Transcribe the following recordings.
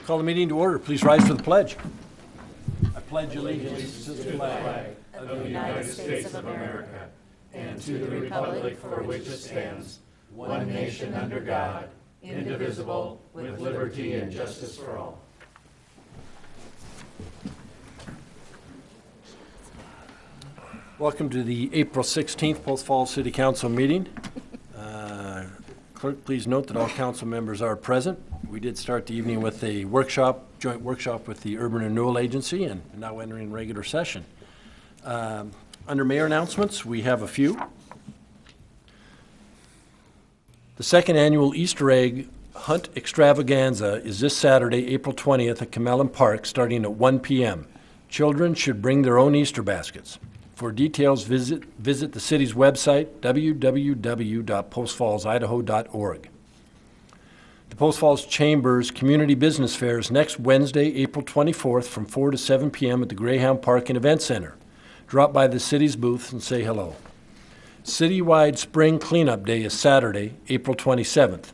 Call the meeting to order. Please rise for the pledge. I pledge allegiance to the flag of the United States of America and to the republic for which it stands, one nation under God, indivisible, with liberty and justice for all. Welcome to the April 16th Post Falls City Council meeting. Clerk, please note that all council members are present. We did start the evening with a joint workshop with the Urban Renewal Agency, and now entering regular session. Under mayor announcements, we have a few. The second annual Easter egg hunt extravaganza is this Saturday, April 20th at Camellan Park, starting at 1 p.m. Children should bring their own Easter baskets. For details, visit the city's website, www.postfallsidaho.org. The Post Falls Chamber's Community Business Fair is next Wednesday, April 24th from 4 to 7 p.m. at the Greyhound Park and Event Center. Drop by the city's booth and say hello. Citywide Spring Cleanup Day is Saturday, April 27th.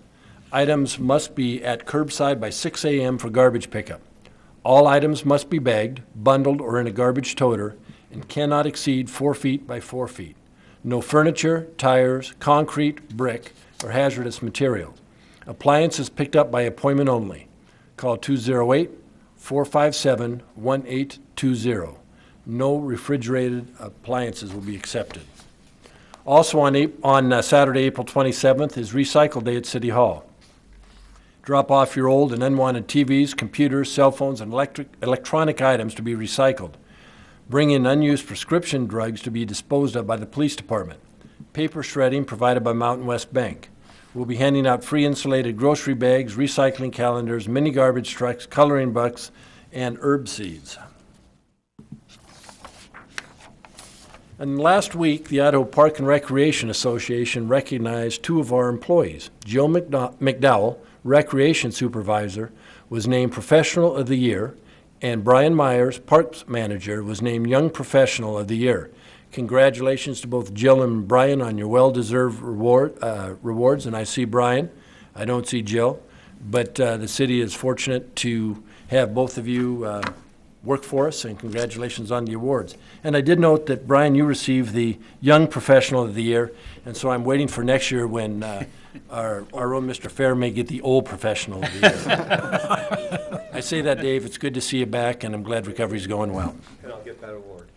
Items must be at curbside by 6 a.m. for garbage pickup. All items must be bagged, bundled, or in a garbage toter, and cannot exceed 4 feet by 4 feet. No furniture, tires, concrete, brick, or hazardous material. Appliances picked up by appointment only. Call 208-457-1820. No refrigerated appliances will be accepted. Also on Saturday, April 27th is Recycle Day at City Hall. Drop off your old and unwanted TVs, computers, cell phones, and electronic items to be recycled. Bring in unused prescription drugs to be disposed of by the police department. Paper shredding provided by Mountain West Bank. We'll be handing out free insulated grocery bags, recycling calendars, mini garbage trucks, coloring books, and herb seeds. And last week, the Idaho Park and Recreation Association recognized two of our employees. Jill McDowell, Recreation Supervisor, was named Professional of the Year, and Brian Myers, Parks Manager, was named Young Professional of the Year. Congratulations to both Jill and Brian on your well-deserved rewards, and I see Brian. I don't see Jill, but the city is fortunate to have both of you work for us, and congratulations on the awards. And I did note that, Brian, you received the Young Professional of the Year, and so I'm waiting for next year when our own Mr. Fair may get the Old Professional of the Year. I say that, Dave. It's good to see you back, and I'm glad recovery's going well. And I'll get that award.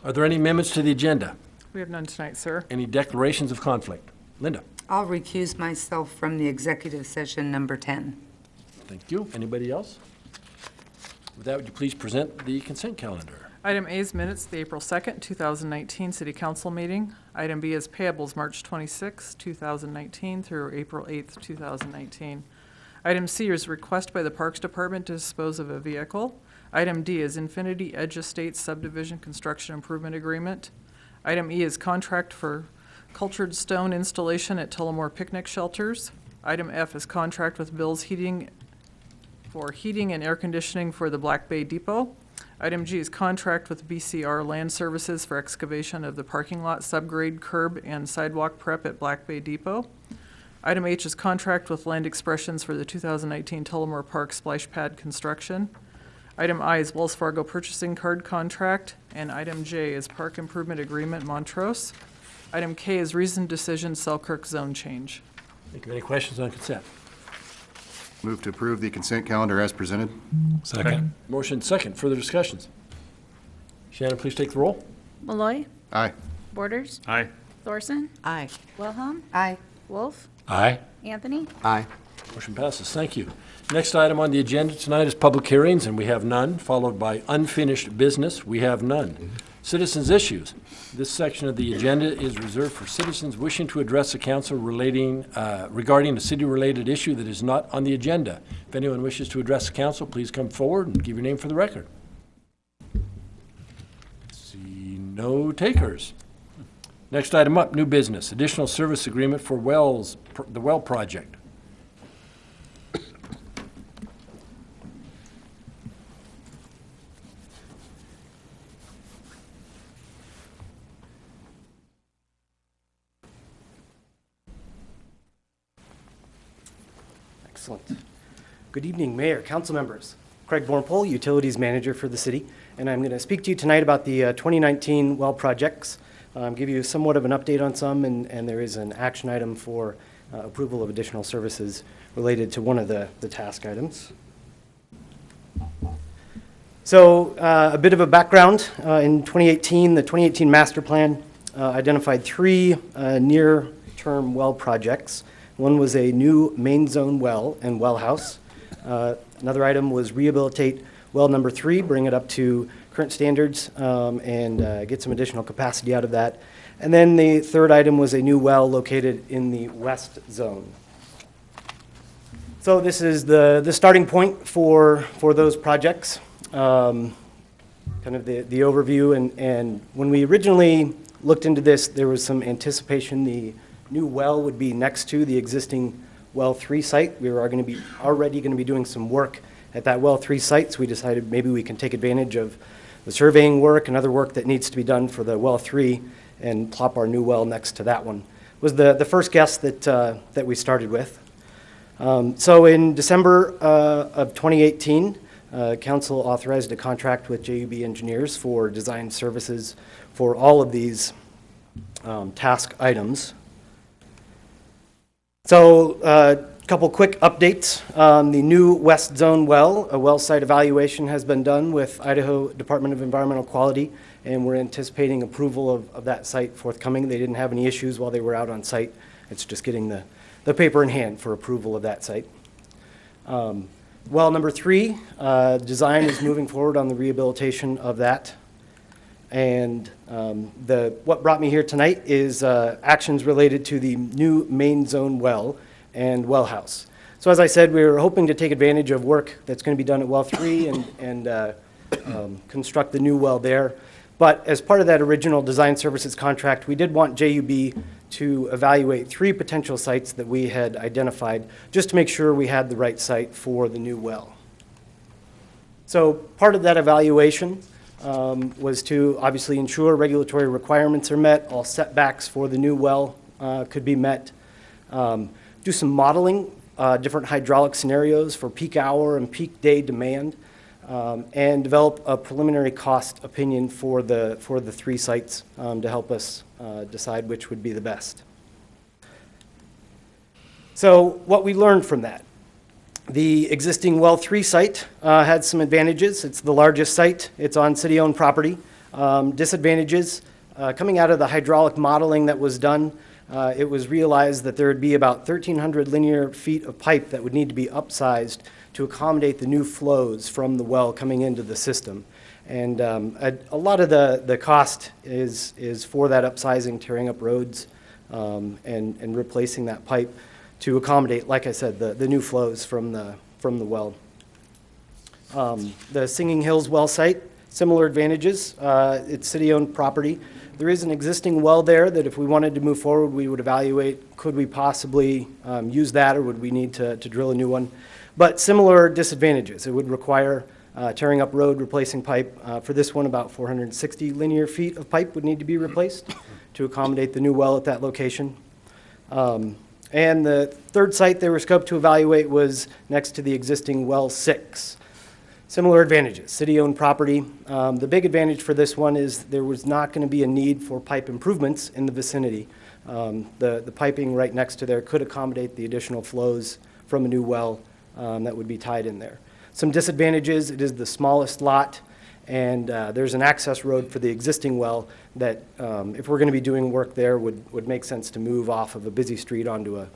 Are there any amendments to the agenda? We have none tonight, sir. Any declarations of conflict? Linda? I'll recuse myself from the executive session number 10. Thank you. Anybody else? With that, would you please present the consent calendar? Item A is minutes, the April 2nd, 2019 City Council meeting. Item B is payables, March 26, 2019 through April 8th, 2019. Item C is request by the Parks Department to dispose of a vehicle. Item D is Infinity Edge Estates Subdivision Construction Improvement Agreement. Item E is contract for cultured stone installation at Tullamore Picnic Shelters. Item F is contract with Bill's Heating for heating and air conditioning for the Black Bay Depot. Item G is contract with BCR Land Services for excavation of the parking lot, subgrade, curb, and sidewalk prep at Black Bay Depot. Item H is contract with Land Expressions for the 2019 Tullamore Park splash pad construction. Item I is Wells Fargo purchasing card contract, and item J is Park Improvement Agreement Montrose. Item K is reasoned decision Selkirk zone change. Thank you. Any questions on consent? Move to approve the consent calendar as presented. Second. Motion second. Further discussions? Shannon, please take the roll. Malloy, Aye. Borders, Aye. Thorson, Aye. Wilhelm, Aye. Wolf, Aye. Anthony. Aye. Motion passes. Thank you. Next item on the agenda tonight is public hearings, and we have none, followed by unfinished business. We have none. Citizens' issues. This section of the agenda is reserved for citizens wishing to address the council regarding a city-related issue that is not on the agenda. If anyone wishes to address the council, please come forward and give your name for the record. See no takers. Next item up, new business, additional service agreement for the well project. Excellent. Good evening, Mayor, council members. Craig Bornpole, Utilities Manager for the city, and I'm going to speak to you tonight about the 2019 well projects, give you somewhat of an update on some, and there is an action item for approval of additional services related to one of the task items. So a bit of a background. In 2018, the 2018 master plan identified 3 near-term well projects. One was a new main zone well and well house. Another item was rehabilitate well number 3, bring it up to current standards and get some additional capacity out of that. And then the third item was a new well located in the west zone. So this is the starting point for those projects. Kind of the overview, and when we originally looked into this, there was some anticipation the new well would be next to the existing well 3 site. We were already going to be doing some work at that well 3 site, so we decided maybe we can take advantage of the surveying work and other work that needs to be done for the well 3 and plop our new well next to that one. Was the first guess that we started with. So in December of 2018, Council authorized a contract with JUB Engineers for design services for all of these task items. So a couple quick updates. The new West Zone well, a well site evaluation has been done with Idaho Department of Environmental Quality, and we're anticipating approval of that site forthcoming. They didn't have any issues while they were out on site. It's just getting the paper in hand for approval of that site. Well number 3, design is moving forward on the rehabilitation of that. And what brought me here tonight is actions related to the new main zone well and well house. So as I said, we were hoping to take advantage of work that's going to be done at well 3 and construct the new well there. But as part of that original design services contract, we did want JUB to evaluate 3 potential sites that we had identified just to make sure we had the right site for the new well. So part of that evaluation was to obviously ensure regulatory requirements are met, all setbacks for the new well could be met, do some modeling, different hydraulic scenarios for peak hour and peak day demand, and develop a preliminary cost opinion for the 3 sites to help us decide which would be the best. So what we learned from that. The existing well 3 site had some advantages. It's the largest site. It's on city-owned property. Disadvantages, coming out of the hydraulic modeling that was done, it was realized that there would be about 1,300 linear feet of pipe that would need to be upsized to accommodate the new flows from the well coming into the system. And a lot of the cost is for that upsizing, tearing up roads, and replacing that pipe to accommodate, like I said, the new flows from the well. The Singing Hills well site, similar advantages. It's city-owned property. There is an existing well there that if we wanted to move forward, we would evaluate, could we possibly use that, or would we need to drill a new one? But similar disadvantages. It would require tearing up road, replacing pipe. For this one, about 460 linear feet of pipe would need to be replaced to accommodate the new well at that location. And the third site they were scoped to evaluate was next to the existing well 6. Similar advantages, city-owned property. The big advantage for this one is there was not going to be a need for pipe improvements in the vicinity. The piping right next to there could accommodate the additional flows from a new well that would be tied in there. Some disadvantages, it is the smallest lot, and there's an access road for the existing well that if we're going to be doing work there would make sense to move off of a busy street onto a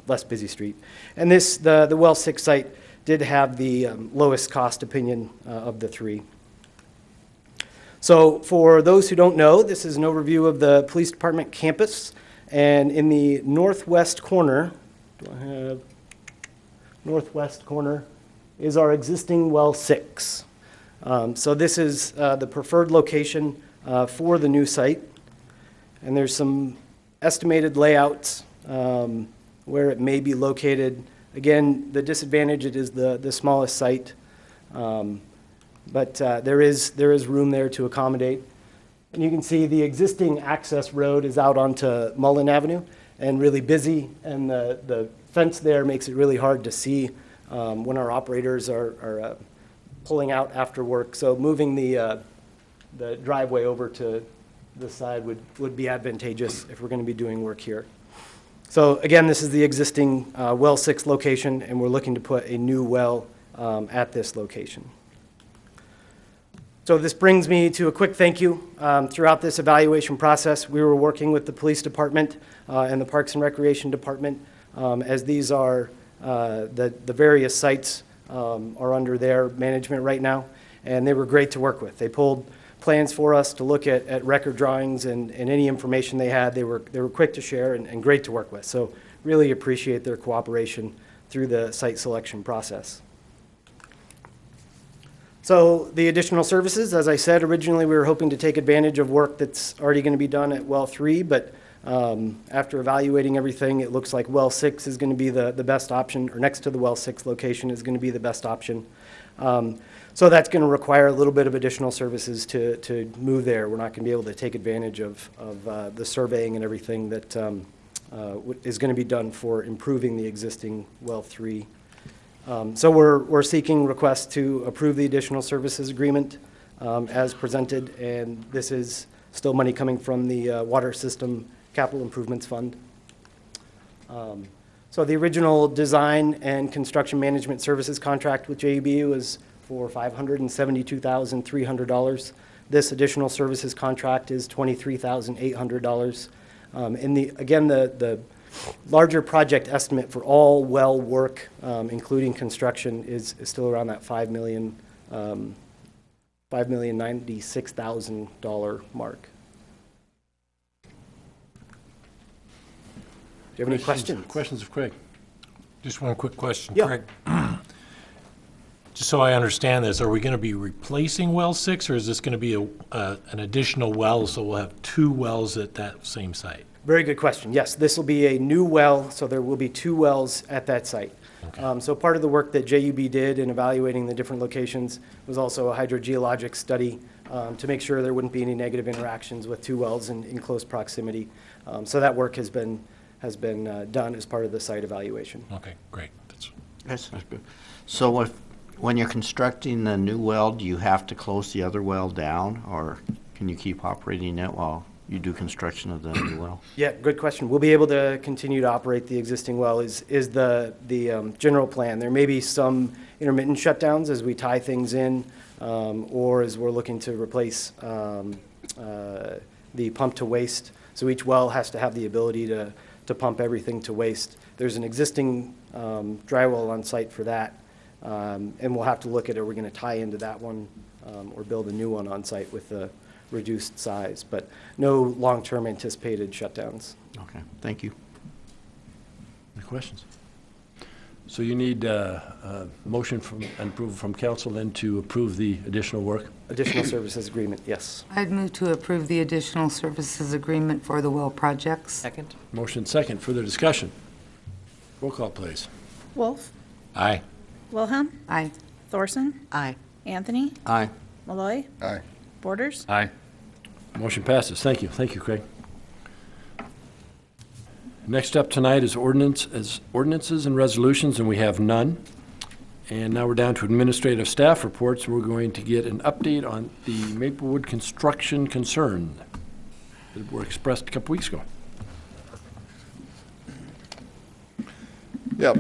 less busy street. And the well 6 site did have the lowest cost opinion of the 3. So for those who don't know, this is an overview of the police department campus, and in the northwest corner, northwest corner is our existing well 6. So this is the preferred location for the new site, and there's some estimated layouts where it may be located. Again, the disadvantage, it is the smallest site, but there is room there to accommodate. And you can see the existing access road is out onto Mullen Avenue and really busy, and the fence there makes it really hard to see when our operators are pulling out after work. So moving the driveway over to the side would be advantageous if we're going to be doing work here. So again, this is the existing well 6 location, and we're looking to put a new well at this location. So this brings me to a quick thank you. Throughout this evaluation process, we were working with the police department and the Parks and Recreation Department, as these are the various sites are under their management right now, and they were great to work with. They pulled plans for us to look at record drawings and any information they had. They were quick to share and great to work with. So really appreciate their cooperation through the site selection process. So the additional services, as I said, originally we were hoping to take advantage of work that's already going to be done at well 3, but after evaluating everything, it looks like well 6 is going to be the best option, or next to the well 6 location is going to be the best option. So that's going to require a little bit of additional services to move there. We're not going to be able to take advantage of the surveying and everything that is going to be done for improving the existing well 3. So we're seeking requests to approve the additional services agreement as presented, and this is still money coming from the Water System Capital Improvements Fund. So the original design and construction management services contract with JEB was for $572,300. This additional services contract is $23,800. And again, the larger project estimate for all well work, including construction, is still around that $5,096,000 mark. Do you have any questions? Questions of Craig? Just one quick question, Yeah. Craig. Just so I understand this, are we going to be replacing well 6, or is this going to be an additional well, so we'll have 2 wells at that same site? Very good question. Yes, this will be a new well, so there will be 2 wells at that site. Okay. So part of the work that JUB did in evaluating the different locations was also a hydrogeologic study to make sure there wouldn't be any negative interactions with 2 wells in close proximity. So that work has been done as part of the site evaluation. Okay, great. That's good. So when you're constructing the new well, do you have to close the other well down, or can you keep operating it while you do construction of the new well? Yeah, good question. We'll be able to continue to operate the existing well is the general plan. There may be some intermittent shutdowns as we tie things in, or as we're looking to replace the pump to waste. So each well has to have the ability to pump everything to waste. There's an existing dry well on site for that, and we'll have to look at, are we going to tie into that one or build a new one on site with the reduced size, but no long-term anticipated shutdowns. Okay, thank you. Any questions? So you need a motion and approval from council then to approve the additional work? Additional services agreement, yes. I'd move to approve the additional services agreement for the well projects. Second. Motion second. Further discussion? Roll call, please. Wolf. Aye. Wilhelm. Aye. Thorson. Aye. Anthony. Aye. Malloy. Aye. Borders. Aye. Motion passes. Thank you. Thank you, Craig. Next up tonight is ordinances and resolutions, and we have none. And now we're down to administrative staff reports. We're going to get an update on the Maplewood construction concern that were expressed a couple weeks ago. Yeah,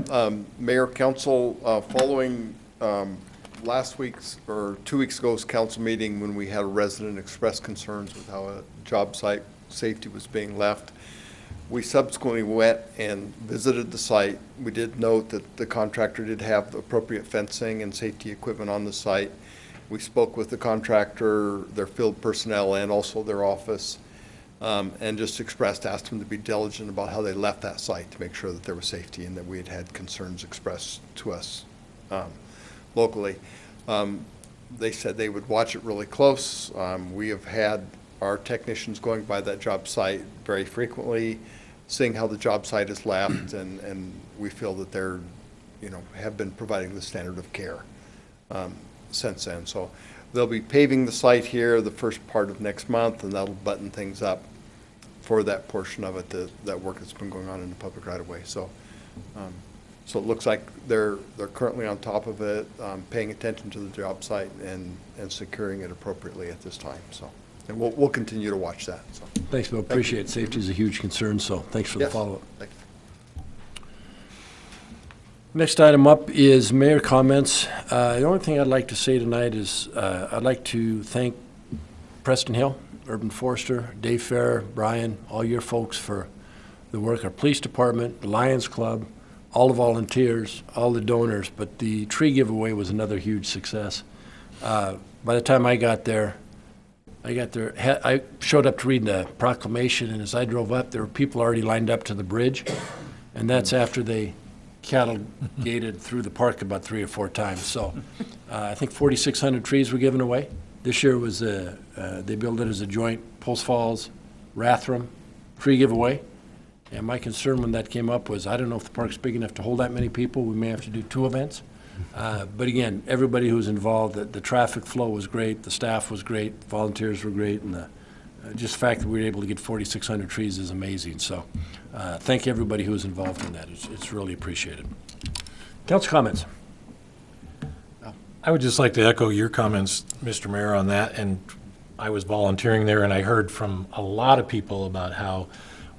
Mayor, Council, following last week's or 2 weeks ago's council meeting when we had a resident express concerns with how a job site safety was being left, we subsequently went and visited the site. We did note that the contractor did have the appropriate fencing and safety equipment on the site. We spoke with the contractor, their field personnel, and also their office, and just asked them to be diligent about how they left that site to make sure that there was safety and that we had concerns expressed to us locally. They said they would watch it really close. We have had our technicians going by that job site very frequently, seeing how the job site is left, and we feel that they're, have been providing the standard of care since then. So they'll be paving the site here the first part of next month, and that'll button things up for that portion of it, that work that's been going on in the public right of way. So So it looks like they're currently on top of it, paying attention to the job site and securing it appropriately at this time, so. And we'll continue to watch that, so. Thanks, Bill. Appreciate it. Safety is a huge concern, so thanks for the Yes. follow-up. Thank you. Next item up is mayor comments. The only thing I'd like to say tonight is I'd like to thank Preston Hill, Urban Forester, Dave Fair, Brian, all your folks for the work, our police department, the Lions Club, all the volunteers, all the donors, but the tree giveaway was another huge success. By the time I got there, I showed up to read the proclamation, and as I drove up, there were people already lined up to the bridge, and that's after they cattle gated through the park about 3 or 4 times. So I think 4,600 trees were given away. This year was, they billed it as a joint Post Falls, Rathdrum tree giveaway. And my concern when that came up was, I don't know if the park's big enough to hold that many people. We may have to do 2 events. But again, everybody who was involved, the traffic flow was great, the staff was great, volunteers were great, and the just the fact that we were able to get 4,600 trees is amazing. So thank everybody who was involved in that. It's really appreciated. Council comments? I would just like to echo your comments, Mr. Mayor, on that. And I was volunteering there, and I heard from a lot of people about how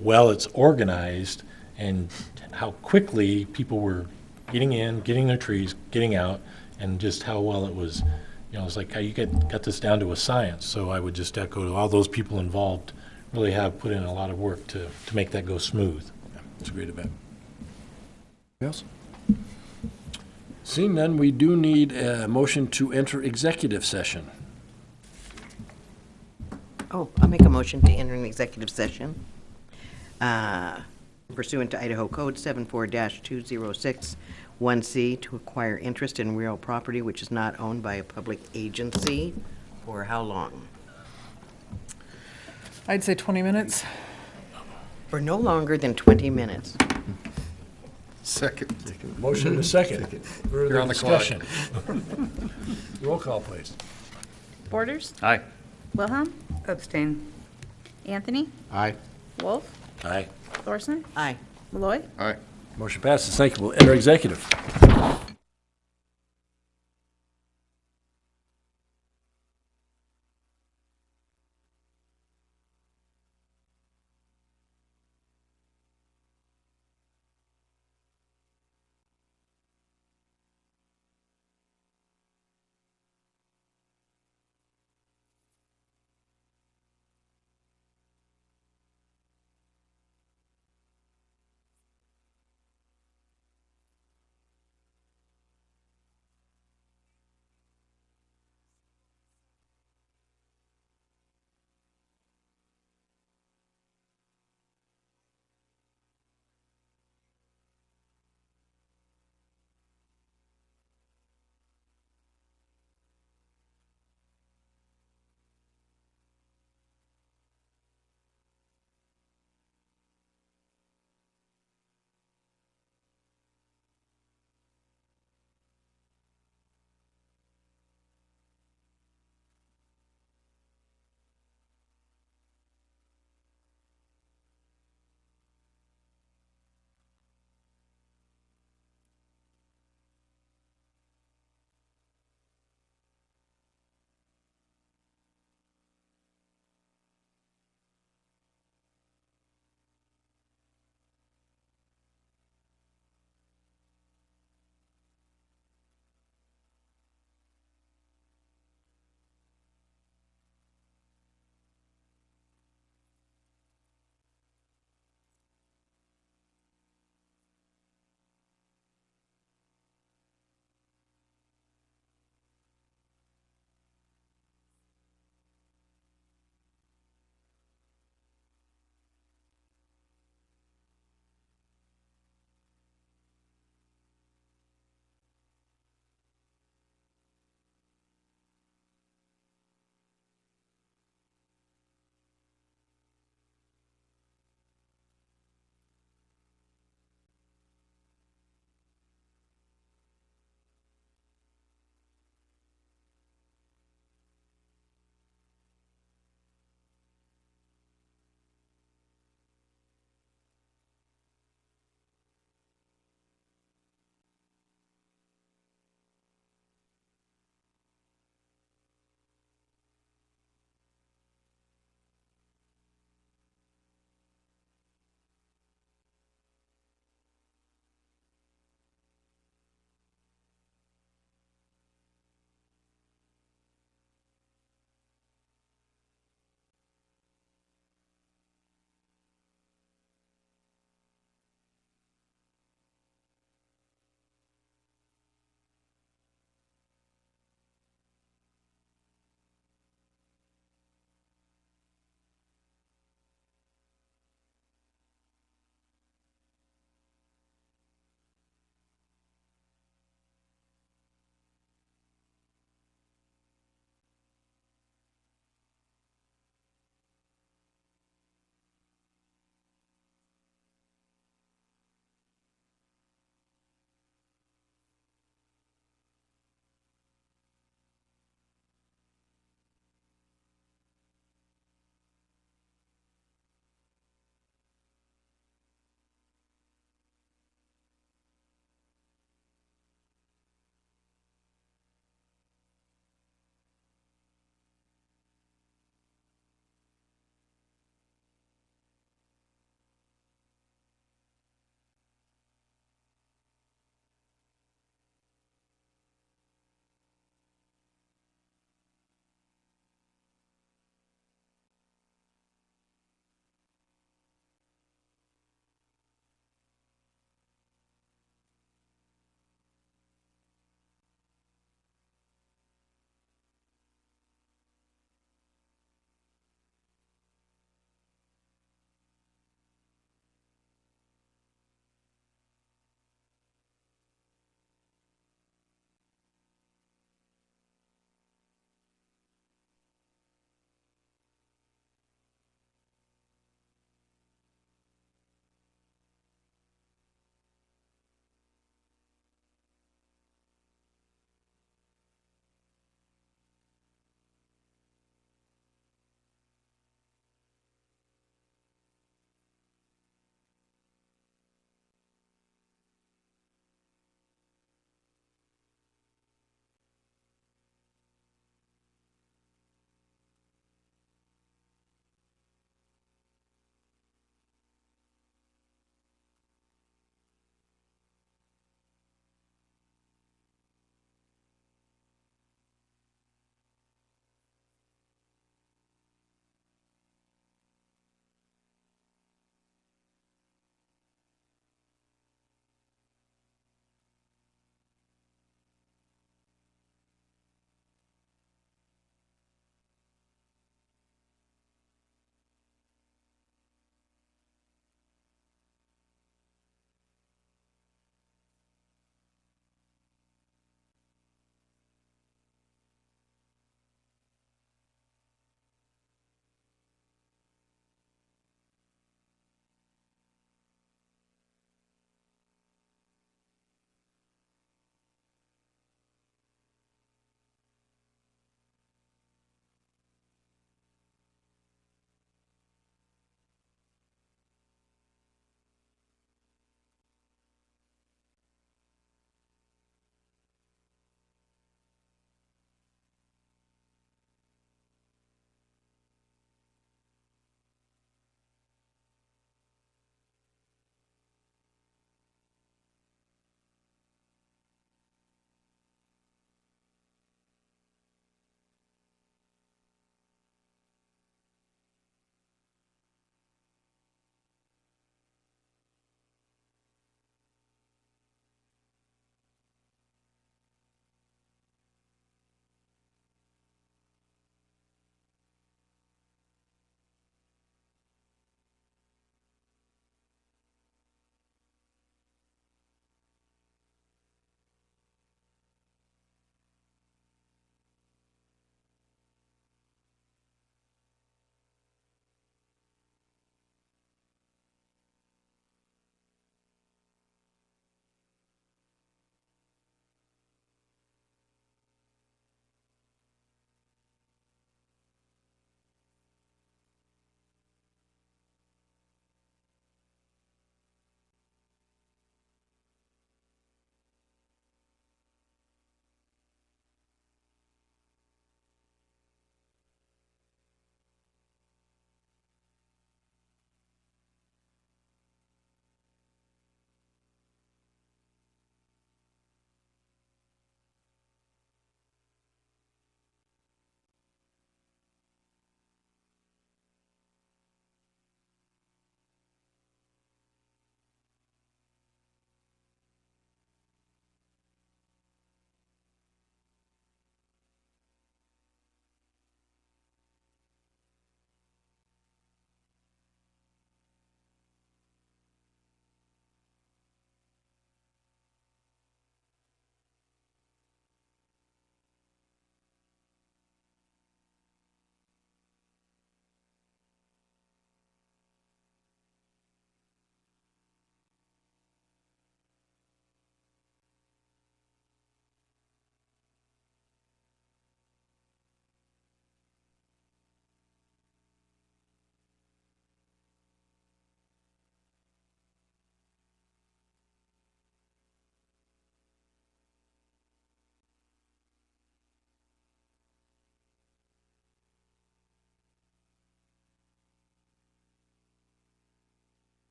well it's organized and how quickly people were getting in, getting their trees, getting out, and just how well it was. You know, it's like how you got this down to a science. So I would just echo all those people involved really have put in a lot of work to make that go smooth. It's a great event. Yes? Seeing none, we do need a motion to enter executive session. Oh, I'll make a motion to enter an executive session pursuant to Idaho Code 74-2061C to acquire interest in real property which is not owned by a public agency. For how long? I'd say 20 minutes. For no longer than 20 minutes. Second. Motion and a second. You're Further on the clock. discussion. Roll call, please. Borders? Aye. Wilhelm? Abstain. Anthony? Aye. Wolf? Aye. Thorson? Aye. Malloy? Aye. Motion passes. Thank you. We'll enter executive.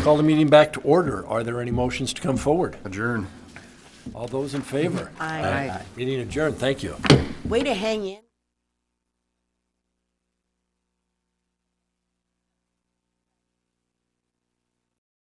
Call the meeting back to order. Are there any motions to come forward? Adjourn. All those in favor? Aye. Meeting adjourned. Thank you. Way to hang in.